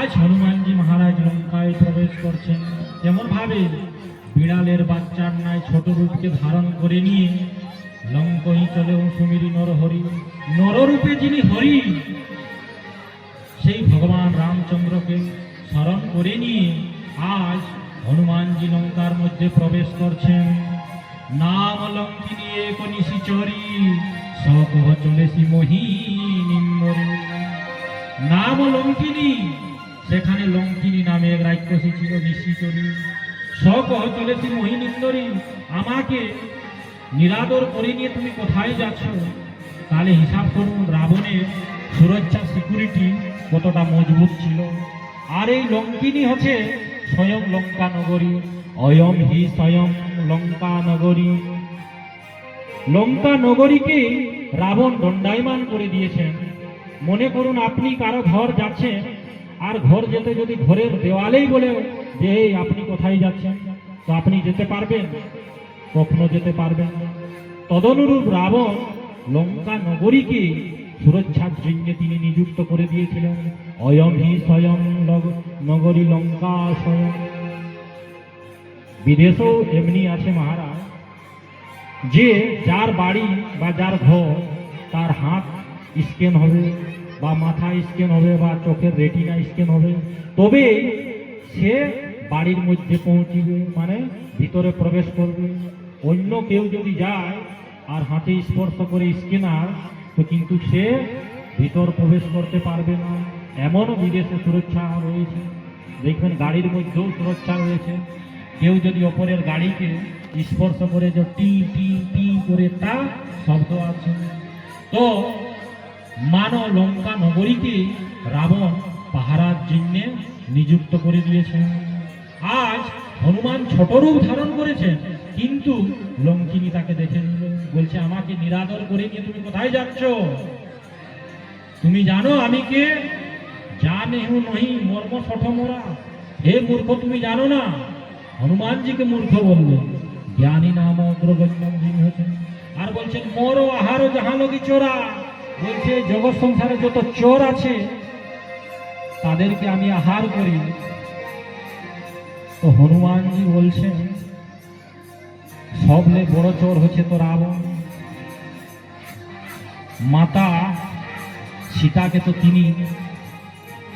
আজ হনুমানজি মহারাজ লঙ্কায় প্রবেশ করছেন, তেমন ভাবে বিড়ালের বাচ্চার ন্যায় ছোট রূপকে ধারণ করে নিয়ে লঙ্কই চলেও সুমিরি নরহরি। নররূপে যিনি হরি, সেই ভগবান রামচন্দ্রকে স্মরণ করে নিয়ে আজ হনুমানজি লঙ্কার মধ্যে প্রবেশ করছেন। নাম লঙ্কিনী এক নিশিচরি, সকহ চলেছি মোহিনীন্দ্রে। নাম লঙ্কিনী, সেখানে লঙ্কিনী নামে এক রাক্ষসী ছিল নিশিচরি। সকহ চলেছি মোহিনীন্দ্রে, আমাকে নিরাদর করে নিয়ে তুমি কোথায় যাচ্ছ? তাহলে হিসাব করুন রাবণের সুরক্ষা সিকিউরিটি কতটা মজবুত ছিল। আর এই লঙ্কিনী হচ্ছে স্বয়ং লঙ্কা নগরী। অয়ম হি স্বয়ং লঙ্কা নগরী। লঙ্কা নগরীকে রাবণ দণ্ডায়মান করে দিয়েছেন। মনে করুন আপনি কারো ঘর যাচ্ছেন, আর ঘর যেতে যদি ঘরের দেওয়ালেই বলে যে আপনি কোথায় যাচ্ছেন, তো আপনি যেতে পারবেন? কখনো যেতে পারবেন না। তদনুরূপ রাবণ লঙ্কা নগরীকে সুরক্ষার জন্য তিনি নিযুক্ত করে দিয়েছিলেন। অয়ম হি স্বয়ং নগরী লঙ্কা স্বয়ং। বিদেশেও এমনি আছে মহারাজ, যে যার বাড়ি বা যার ঘর, তার হাত স্ক্যান হবে বা মাথা স্ক্যান হবে বা চোখের রেটিনা স্ক্যান হবে, তবে সে বাড়ির মধ্যে পৌঁছিবে, মানে ভিতরে প্রবেশ করবে। অন্য কেউ যদি যায় আর হাতে স্পর্শ করে স্ক্যানার, তো কিন্তু সে ভিতর প্রবেশ করতে পারবে না। এমনও বিদেশে সুরক্ষা রয়েছে। দেখবেন গাড়ির মধ্যেও সুরক্ষা রয়েছে। কেউ যদি অপরের গাড়িকে স্পর্শ করে যে টি টি টি করে তা শব্দ আছে। তো মানো লঙ্কা নগরীকে রাবণ পাহারার জন্য নিযুক্ত করে দিয়েছেন। আজ হনুমান ছোট রূপ ধারণ করেছেন, কিন্তু লঙ্কিনী তাকে দেখে নিল, বলছে আমাকে নিরাদর করে নিয়ে তুমি কোথায় যাচ্ছ? তুমি জানো আমি কে? জানে হু নহি মর্ম সঠ মোরা। হে মূর্খ, তুমি জানো না? হনুমানজিকে মূর্খ বললেন। জ্ঞানী নাম অগ্রগণ্যম যিনি হচ্ছেন। আর বলছেন মোর আহার যাহা লগি চোরা। বলছে জগৎ সংসারে যত চোর আছে তাদেরকে আমি আহার করি। তো হনুমানজি বলছেন সবলে বড় চোর হচ্ছে তো রাবণ। মাতা সীতাকে তো তিনি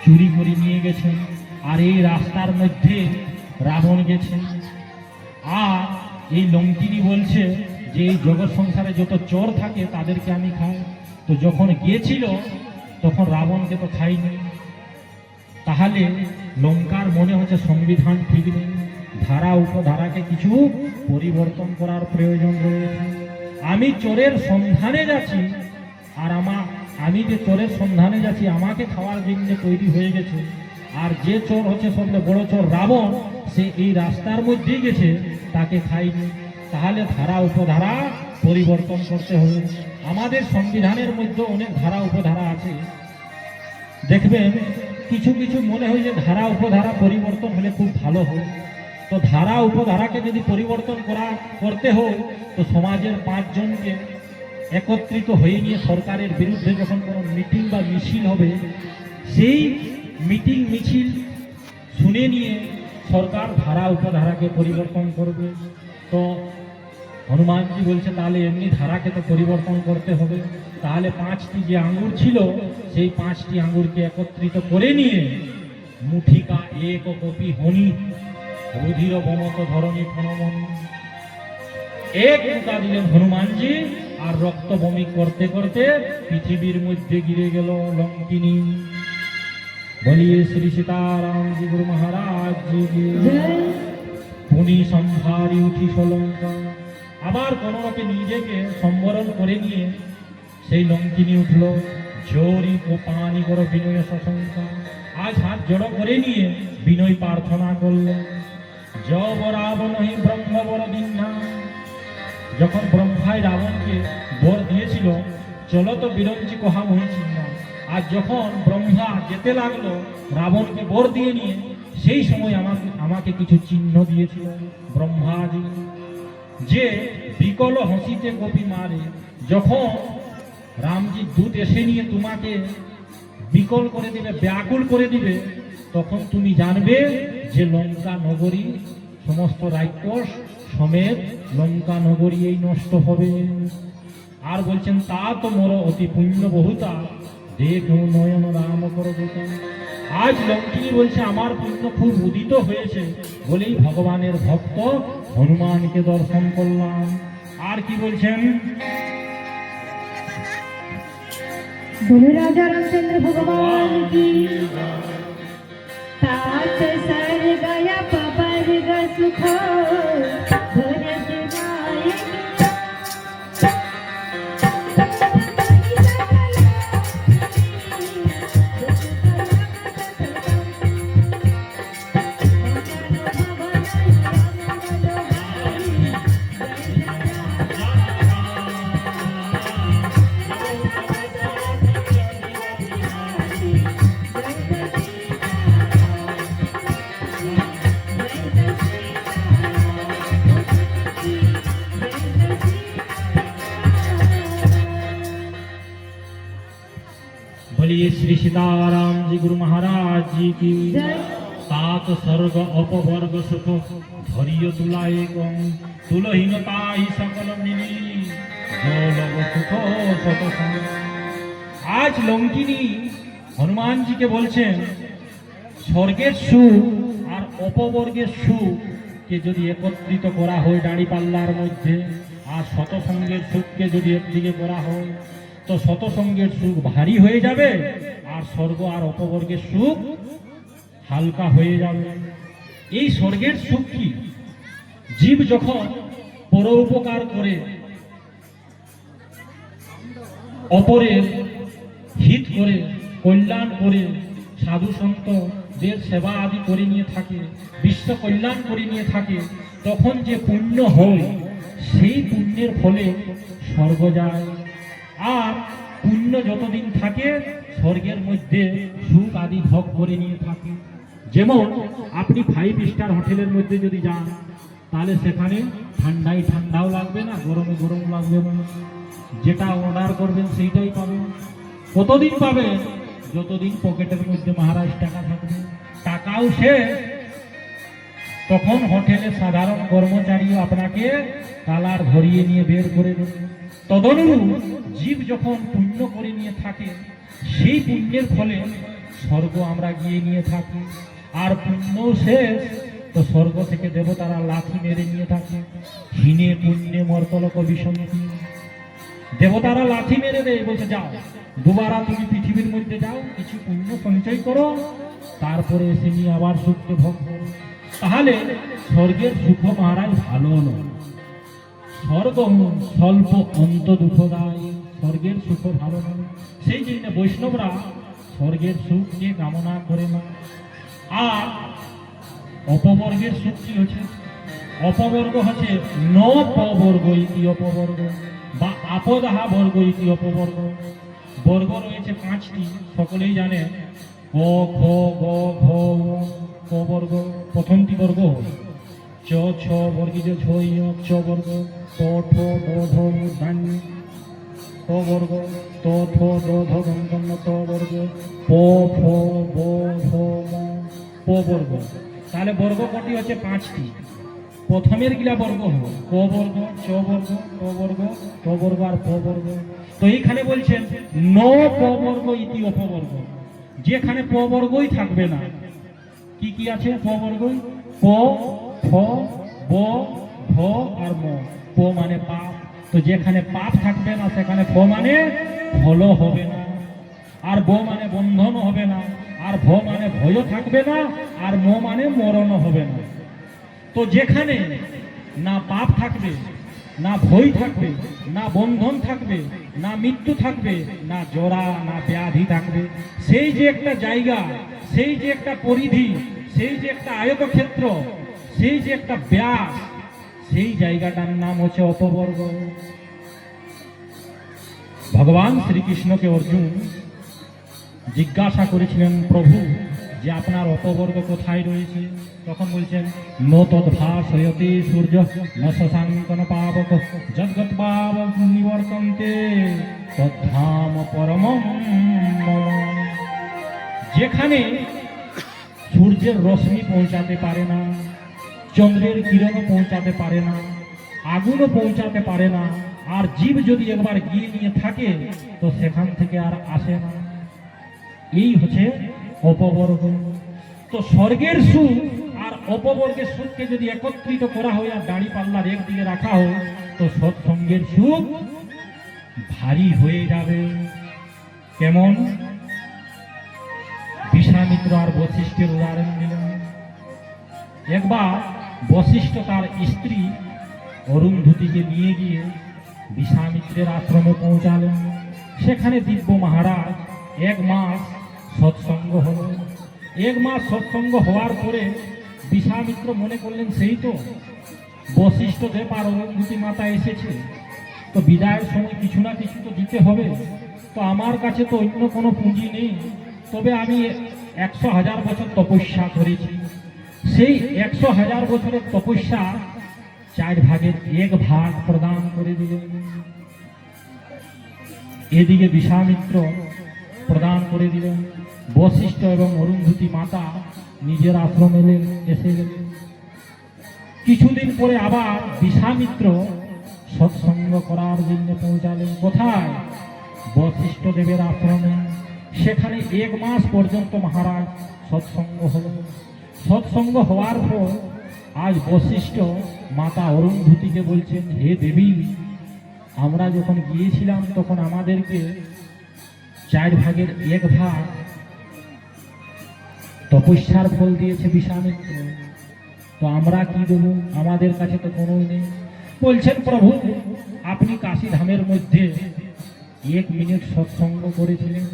চুরি করে নিয়ে গেছেন, আর এই রাস্তার মধ্যে রাবণ গেছেন। আর এই লঙ্কিনী বলছে যে এই জগৎ সংসারে যত চোর থাকে তাদেরকে আমি খাই। তো যখন গিয়েছিল তখন রাবণকে তো খাইনি। তাহলে লঙ্কার মনে হচ্ছে সংবিধান ঠিক নেই, ধারা উপধারাকে কিছু পরিবর্তন করার প্রয়োজন রয়েছে। আমি চোরের সন্ধানে যাচ্ছি, আর আমি যে চোরের সন্ধানে যাচ্ছি আমাকে খাওয়ার জন্য তৈরি হয়ে গেছে। আর যে চোর হচ্ছে সবচেয়ে বড় চোর রাবণ, সে এই রাস্তার মধ্যেই গেছে, তাকে খাইনি। তাহলে ধারা উপধারা পরিবর্তন করতে হবে। আমাদের সংবিধানের মধ্যে অনেক ধারা উপধারা আছে। দেখবেন কিছু কিছু মনে হয় যে ধারা উপধারা পরিবর্তন হলে খুব ভালো হয়। তো ধারা উপধারাকে যদি পরিবর্তন করতে হয়, তো সমাজের 5 জনকে একত্রিত হয়ে নিয়ে সরকারের বিরুদ্ধে যখন কোনো মিটিং বা মিছিল হবে, সেই মিটিং মিছিল শুনে নিয়ে সরকার ধারা উপধারাকে পরিবর্তন করবে। তো হনুমানজি বলছে তাহলে এমনি ধারাকে তো পরিবর্তন করতে হবে। তাহলে 5টি যে আঙ্গুর ছিল, সেই 5টি আঙ্গুরকে একত্রিত করে নিয়ে মুঠিকা এক কপি হনি রুধির বমত ধরণী ফনমনি, এক মুকা দিলেন হনুমানজি, আর রক্ত বমি করতে করতে পৃথিবীর মধ্যে গিরে গেল লঙ্কিনী। বলিয়ে শ্রী সীতারাম জি গুরু মহারাজ জি পুনি সম্ভারি উঠি লঙ্কা। আবার কোনরূপে নিজেকে সম্বরণ করে নিয়ে সেই লঙ্কিনী উঠল। জোরি ও পানি করো বিনয় সশঙ্কা। আজ হাত জড়ো করে নিয়ে বিনয় প্রার্থনা করলেন। জব রাবণ হি ব্রহ্ম বর দিন্না। যখন ব্রহ্মায় রাবণকে বর দিয়েছিল, চলো তো বিরঞ্চি কহা হয়েছিল না। আর যখন ব্রহ্মা যেতে লাগলো রাবণকে বর দিয়ে নিয়ে, সেই সময় আমাকে কিছু চিহ্ন দিয়েছিল ব্রহ্মাজি, যে বিকল হাসিতে গোপী মারে। যখন রামজি দূত এসে নিয়ে তোমাকে বিকল করে দিবে, ব্যাকুল করে দিবে, তখন তুমি জানবে যে লঙ্কা নগরী সমস্ত রাক্ষস সমেত লঙ্কা নগরী এই নষ্ট হবে। আর বলছেন তা তো মোর অতি পুণ্য বহুতা দেখো নয়ন রাম করবতা। আজ লঙ্কিনী বলছে আমার পুণ্য খুব উদিত হয়েছে বলেই ভগবানের ভক্ত হনুমানকে দর্শন করলাম। আর কি বলছেন, बोलो राजा रामचंद्र भगवान की। तात सर गया पवर ग सुख भरत गाय बोलिए श्री सीताराम जी गुरु महाराज जी की। जय। तात स्वर्ग अपवर्ग सुख धरिय तुलाए कम तुलहीनता ही सकल मिली जलग सुख सतसंग। आज লঙ্কিনী হনুমান জিকে বলছেন স্বর্গের সুখ আর অপবর্গের সুখকে যদি একত্রিত করা হয় দাঁড়িপাল্লার মধ্যে, আর শতসঙ্গের সুখকে যদি একদিকে করা হয় তো শতসঙ্গের সুখ ভারী হয়ে যাবে আর স্বর্গ আর অপবর্গের সুখ হালকা হয়ে যাবে। এই স্বর্গের সুখ কি? জীব যখন পরোপকার করে অপরের হিত করে কল্যাণ করে সাধু সন্তদের সেবা আদি করে নিয়ে থাকে, বিশ্ব কল্যাণ করে নিয়ে থাকে, তখন যে পুণ্য হয় সেই পুণ্যের ফলে স্বর্গ যায়। আর পুণ্য যতদিন থাকে স্বর্গের মধ্যে সুখ আদি ভোগ করে নিয়ে থাকে। যেমন আপনি 5 স্টার হোটেলের মধ্যে যদি যান তাহলে সেখানে ঠান্ডায় ঠান্ডাও লাগবে না, গরমে গরম লাগবে না, যেটা অর্ডার করবেন সেইটাই পাবেন। কতদিন পাবেন? যতদিন পকেটের মধ্যে মহারাজ টাকা থাকবে। টাকাও শেষ তখন হোটেলে সাধারণ কর্মচারী আপনাকে কালার ধরিয়ে নিয়ে বের করে দেবে। তদনুরূপ জীব যখন পুণ্য করে নিয়ে থাকে সেই পুণ্যের ফলে স্বর্গ আমরা গিয়ে নিয়ে থাকি। আর পুণ্য শেষ তো স্বর্গ থেকে দেবতারা লাথি মেরে নিয়ে থাকে। হীনে পুণ্যে মর্তলোক বিসন্তি, দেবতারা লাথি মেরে দেয়, বলছে যাও দুবারা তুমি পৃথিবীর মধ্যে যাও, কিছু পুণ্য সঞ্চয় করো, তারপরে এসে নিয়ে আবার সুখকে ভোগ করো। তাহলে স্বর্গের সুখ মহারাজ ভালো নয়। স্বর্গ স্বল্প অন্ত দুঃখদায়, স্বর্গের সুখ ভালো নয়। সেই জন্য বৈষ্ণবরা স্বর্গের সুখকে কামনা করে না। আর অপবর্গের সুখ কি হচ্ছে? অপবর্গ হচ্ছে ন পবর্গ ইতি অপবর্গ বা আপদাহা বর্গ ইতি অপবর্গ। বর্গ রয়েছে 5টি, সকলেই জানে। ক খ গ ঘ ক বর্গ। প্রথমটি বর্গ চ ছ বর্গীয় ছ চ বর্গ, ট ঠ ড ঢ মূর্ধন্য ক বর্গ, ত ঠ ড ঢ দন্তন্য ত বর্গ, প ফ ব ভ ম প বর্গ। তাহলে বর্গ কটি হচ্ছে? 5টি। প্রথমের গিলা বর্গ হল ক বর্গ, চ বর্গ, ট বর্গ, ট বর্গ আর প বর্গ। তো এইখানে বলছেন ন প বর্গ ইতি অপবর্গ, যেখানে প বর্গই থাকবে না। কি কি আছে প বর্গই? প, ফ, ব, ভ আর ম। প মানে পাপ, তো যেখানে পাপ থাকবে না সেখানে ফ মানে ফল হবে না, আর ব মানে বন্ধন হবে না, আর ভ মানে ভয় থাকবে না, আর ম মানে মরণ হবে না। তো যেখানে না পাপ থাকবে, না ভয় থাকবে, না বন্ধন থাকবে, না মৃত্যু থাকবে, না জরা না ব্যাধি থাকবে, সেই যে একটা জায়গা, সেই যে একটা পরিধি, সেই যে একটা আয়তক্ষেত্র, সেই যে একটা ব্যাস, সেই জায়গাটার নাম হচ্ছে অপবর্গ। ভগবান শ্রীকৃষ্ণকে অর্জুন জিজ্ঞাসা করেছিলেন, প্রভু যে আপনার অপবর্গ কোথায় রয়েছে? তখন বলছেন ন তদ্ভাসয়তে সূর্য ন শশাঙ্ক ন পাবক যদ্গত্বাব নিবর্তন্তে তদ্ধাম পরমম মম। যেখানে সূর্যের রশ্মি পৌঁছাতে পারে না, চন্দ্রের কিরণও পৌঁছাতে পারে না, আগুনও পৌঁছাতে পারে না। আর জীব যদি একবার গিয়ে নিয়ে থাকে তো সেখান থেকে আর আসে না। এই হচ্ছে অপবর্গ। তো স্বর্গের সুখ আর অপবর্গের সুখকে যদি একত্রিত করা হয় আর দাড়ি পাল্লার একদিকে রাখা হয় তো সৎসঙ্গের সুখ ভারী হয়ে যাবে। কেমন? বিশ্বামিত্র আর বশিষ্ঠের উদাহরণ দিলেন। একবার বশিষ্ঠ তার স্ত্রী অরুন্ধতিকে নিয়ে গিয়ে বিশ্বামিত্রের আশ্রমে পৌঁছালেন। সেখানে দিব্য মহারাজ 1 মাস সৎসঙ্গ হল। 1 মাস সৎসঙ্গ হওয়ার পরে বিশ্বামিত্র মনে করলেন সেই তো বশিষ্ঠ দেব আর অরুন্ধতী মাতা এসেছে, তো বিদায়ের সময় কিছু না কিছু তো দিতে হবে। তো আমার কাছে তো অন্য কোনো পুঁজি নেই, তবে আমি 100,000 বছর তপস্যা করেছি। সেই 100,000 বছরের তপস্যা 4 ভাগের 1 ভাগ প্রদান করে দিলেন। এদিকে বিশ্বামিত্র প্রদান করে দিলেন। বশিষ্ঠ এবং অরুন্ধতী মাতা নিজের আশ্রমে এসে গেলেন। কিছুদিন পরে আবার বিশ্বামিত্র সৎসঙ্গ করার জন্য পৌঁছালেন। কোথায়? বশিষ্ঠ দেবের আশ্রমে। সেখানে 1 মাস পর্যন্ত মহারাজ সৎসঙ্গ হল। সৎসঙ্গ হওয়ার পর আজ বশিষ্ঠ মাতা অরুন্ধতীকে বলছেন, হে দেবী, আমরা যখন গিয়েছিলাম তখন আমাদেরকে 4 ভাগের 1 ভাগ তপস্যার ফল দিয়েছে বিশ্বামিত্র, তো আমরা কি দেব? আমাদের কাছে তো কোনোই নেই। বলছেন, প্রভু আপনি কাশী ধামের মধ্যে 1 মিনিট সৎসঙ্গ করেছিলেন,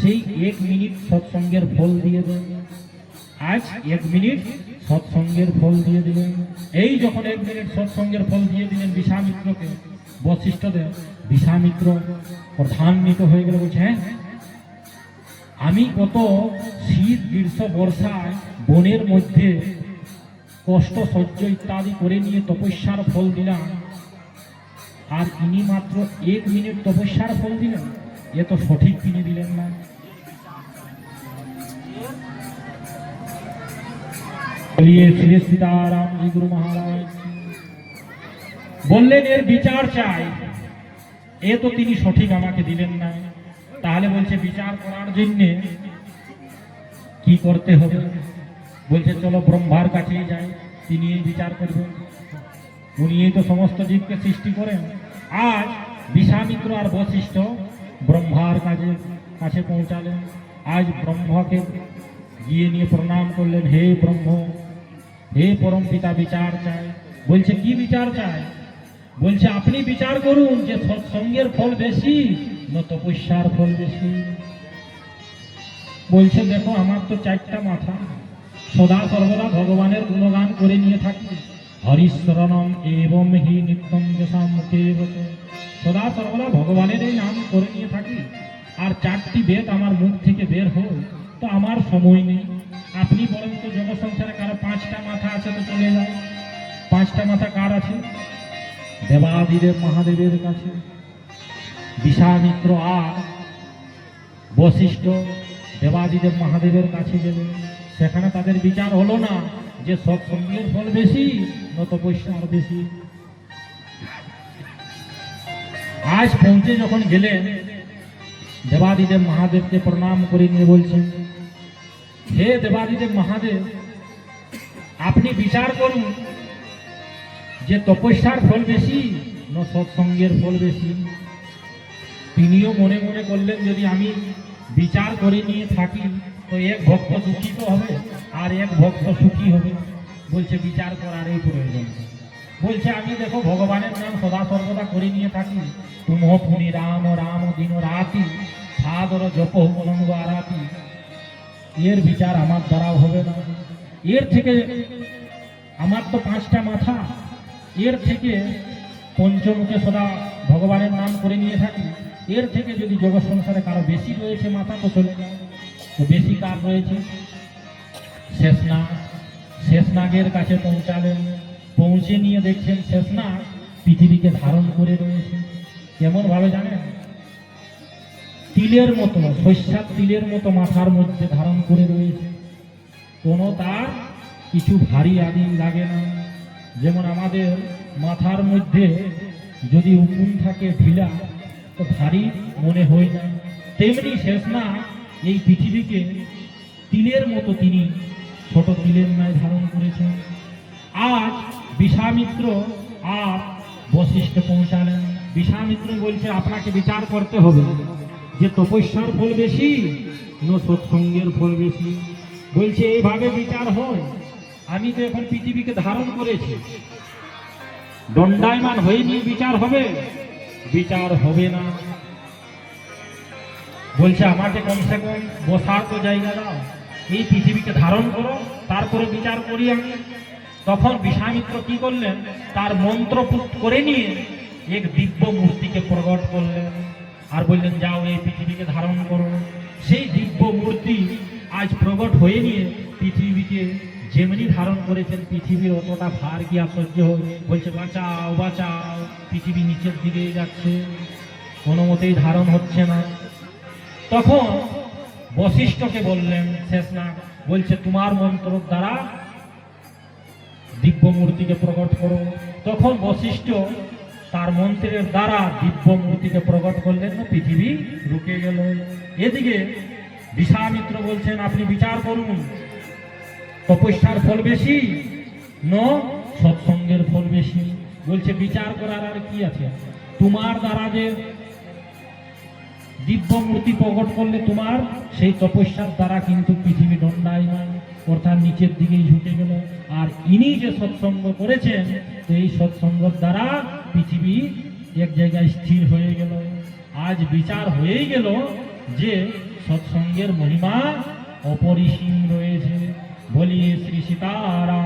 সেই 1 মিনিট সৎসঙ্গের ফল দিয়ে দেন। আজ 1 মিনিট সৎসঙ্গের ফল দিয়ে দিলেন। এই যখন 1 মিনিট সৎসঙ্গের ফল দিয়ে দিলেন বিশ্বামিত্রকে, বশিষ্ঠদেব, বিশ্বামিত্র প্রধান্বিত হয়ে গেল। বলছে, হ্যাঁ, আমি কত শীত গ্রীষ্ম বর্ষায় বনের মধ্যে কষ্ট সহ্য ইত্যাদি করে নিয়ে তপস্যার ফল দিলাম, আর ইনি মাত্র 1 মিনিট তপস্যার ফল দিলেন। এ তো সঠিক তিনি দিলেন না। বলিয়ে শ্রী সীতারাম জি গুরু মহারাজ বললেন, এর বিচার চাই। এ তো তিনি সঠিক আমাকে দিলেন না। তাহলে বলছে, বিচার করার জন্যে কি করতে হবে? বলছে, চলো ব্রহ্মার কাছে যাই, তিনি বিচার করবেন। উনি তো সমস্ত জীবকে সৃষ্টি করেন। আজ বিশ্বামিত্র আর বশিষ্ঠ ব্রহ্মার কাছে পৌঁছালেন। আজ ব্রহ্মকে গিয়ে নিয়ে প্রণাম করলেন, হে ব্রহ্ম, হে পরম পিতা, বিচার চাই। বলছে, কি বিচার চাই? বলছে, আপনি বিচার করুন যে সৎসঙ্গের ফল বেশি না তপস্যার ফল বেশি। বলছে, দেখো আমার তো 4টা মাথা, সদা সর্বদা ভগবানের গুণগান করে নিয়ে থাকি। হরিশরণম এবং হি নিত্যম যশাম মুখে বসে, সদা সর্বদা ভগবানের এই নাম করে নিয়ে থাকি। আর 4টি বেদ আমার মুখ থেকে বের হয়, তো আমার সময় নেই। আপনি বলেন তো জগৎ সংসারে কারো 5টা মাথা আছে তো চলে যায়। 5টা মাথা কার আছে? দেবাদিদেব মহাদেবের কাছে। বিশ্বামিত্র আর বশিষ্ঠ দেবাদিদেব মহাদেবের কাছে গেলেন। সেখানে তাদের বিচার হলো না যে সৎসঙ্গের ফল বেশি না তপস্যার বেশি। আজ পৌঁছে যখন গেলেন, দেবাদিদেব মহাদেবকে প্রণাম করে নিয়ে বলছেন, হে দেবাদিদেব মহাদেব, আপনি বিচার করুন যে তপস্যার ফল বেশি না সৎসঙ্গের ফল বেশি। তিনিও মনে মনে করলেন, যদি আমি বিচার করে নিয়ে থাকি তো 1 ভক্ত দুঃখিত হবে আর 1 ভক্ত সুখী হবে। বলছে, বিচার করার এই প্রয়োজন। বলছে, আমি দেখো ভগবানের নাম সদা সর্বদা করে নিয়ে থাকি। তুম পুনি রাম রাম দিন রাতি সাদর জপ মলঙ্গ আরাতি। এর বিচার আমার দ্বারাও হবে না। এর থেকে আমার তো 5টা মাথা, এর থেকে পঞ্চমুখে সদা ভগবানের নাম করে নিয়ে থাকি। এর থেকে যদি জগৎ সংসারে কারো বেশি রয়েছে মাথা তো চলে যায়। তো বেশি কার রয়েছে? শেষনাগ। শেষনাগের কাছে পৌঁছালেন। পৌঁছে নিয়ে দেখছেন শেষনাগ পৃথিবীকে ধারণ করে রয়েছে। কেমন ভাবে জানেন? তিলের মতো, শস্যার তিলের মতো মাথার মধ্যে ধারণ করে রয়েছে। কোনো তার কিছু ভারী আদি লাগে না। যেমন আমাদের মাথার মধ্যে যদি উকুন থাকে ঢিলা, তো ভারী মনে হয় না, তেমনি শেষনাগ এই পৃথিবীকে তিলের মতো তিনি ছোট তিলের ন্যায় ধারণ করেছেন। আজ বিশ্বামিত্র আর বশিষ্ঠ পৌঁছালেন। বিশ্বামিত্র বলছে আপনাকে বিচার করতে হবে যে তপস্যার ফল বেশি না সৎসঙ্গের ফল বেশি। বলছে এইভাবে বিচার হয়, আমি তো এখন পৃথিবীকে ধারণ করেছি, দণ্ডায়মান হয়ে নিয়ে বিচার হবে? বিচার হবে না। বলছে আমাকে কমসে কম বসার তো জায়গা দাও, এই পৃথিবীকে ধারণ করো, তারপরে বিচার করি আমি। তখন বিশ্বামিত্র কি করলেন, তার মন্ত্রপুট করে নিয়ে এক দিব্য মূর্তিকে প্রকট করলেন আর বললেন যাও এই পৃথিবীকে ধারণ করো। সেই দিব্য মূর্তি আজ প্রকট হয়ে নিয়ে পৃথিবীকে যেমনি ধারণ করেছেন, পৃথিবীর অতটা ভার কি আর সহ্য হয়? বলছে বাঁচাও বাঁচাও, পৃথিবী নিচের দিকে যাচ্ছে, কোনো মতেই ধারণ হচ্ছে না। তখন বশিষ্ঠকে বললেন শেষনাগ, বলছে তোমার মন্ত্র দ্বারা দিব্য মূর্তিকে প্রকট করো। তখন বশিষ্ঠ তার মন্ত্রের দ্বারা দিব্য মূর্তিকে প্রকট করলেন, পৃথিবী রুকে গেল। এদিকে বিশ্বামিত্র বলছেন আপনি বিচার করুন, তপস্যার ফল বেশি না সৎসঙ্গের ফল বেশি? বলছে বিচার করার আর কি আছে, তোমার দ্বারা যে দিব্য মূর্তি প্রকট করলে তোমার সেই তপস্যার দ্বারা কিন্তু পৃথিবী দণ্ডায়মান অর্থাৎ নিচের দিকেই ঝুঁকে গেল। আর ইনি যে সৎসঙ্গ করেছেন, এই সৎসঙ্গের দ্বারা পৃথিবী এক জায়গায় স্থির হয়ে গেল। আজ বিচার হয়েই গেল যে সৎসঙ্গের মহিমা অপরিসীম রয়েছে। বলিয়ে শ্রী সীতারাম।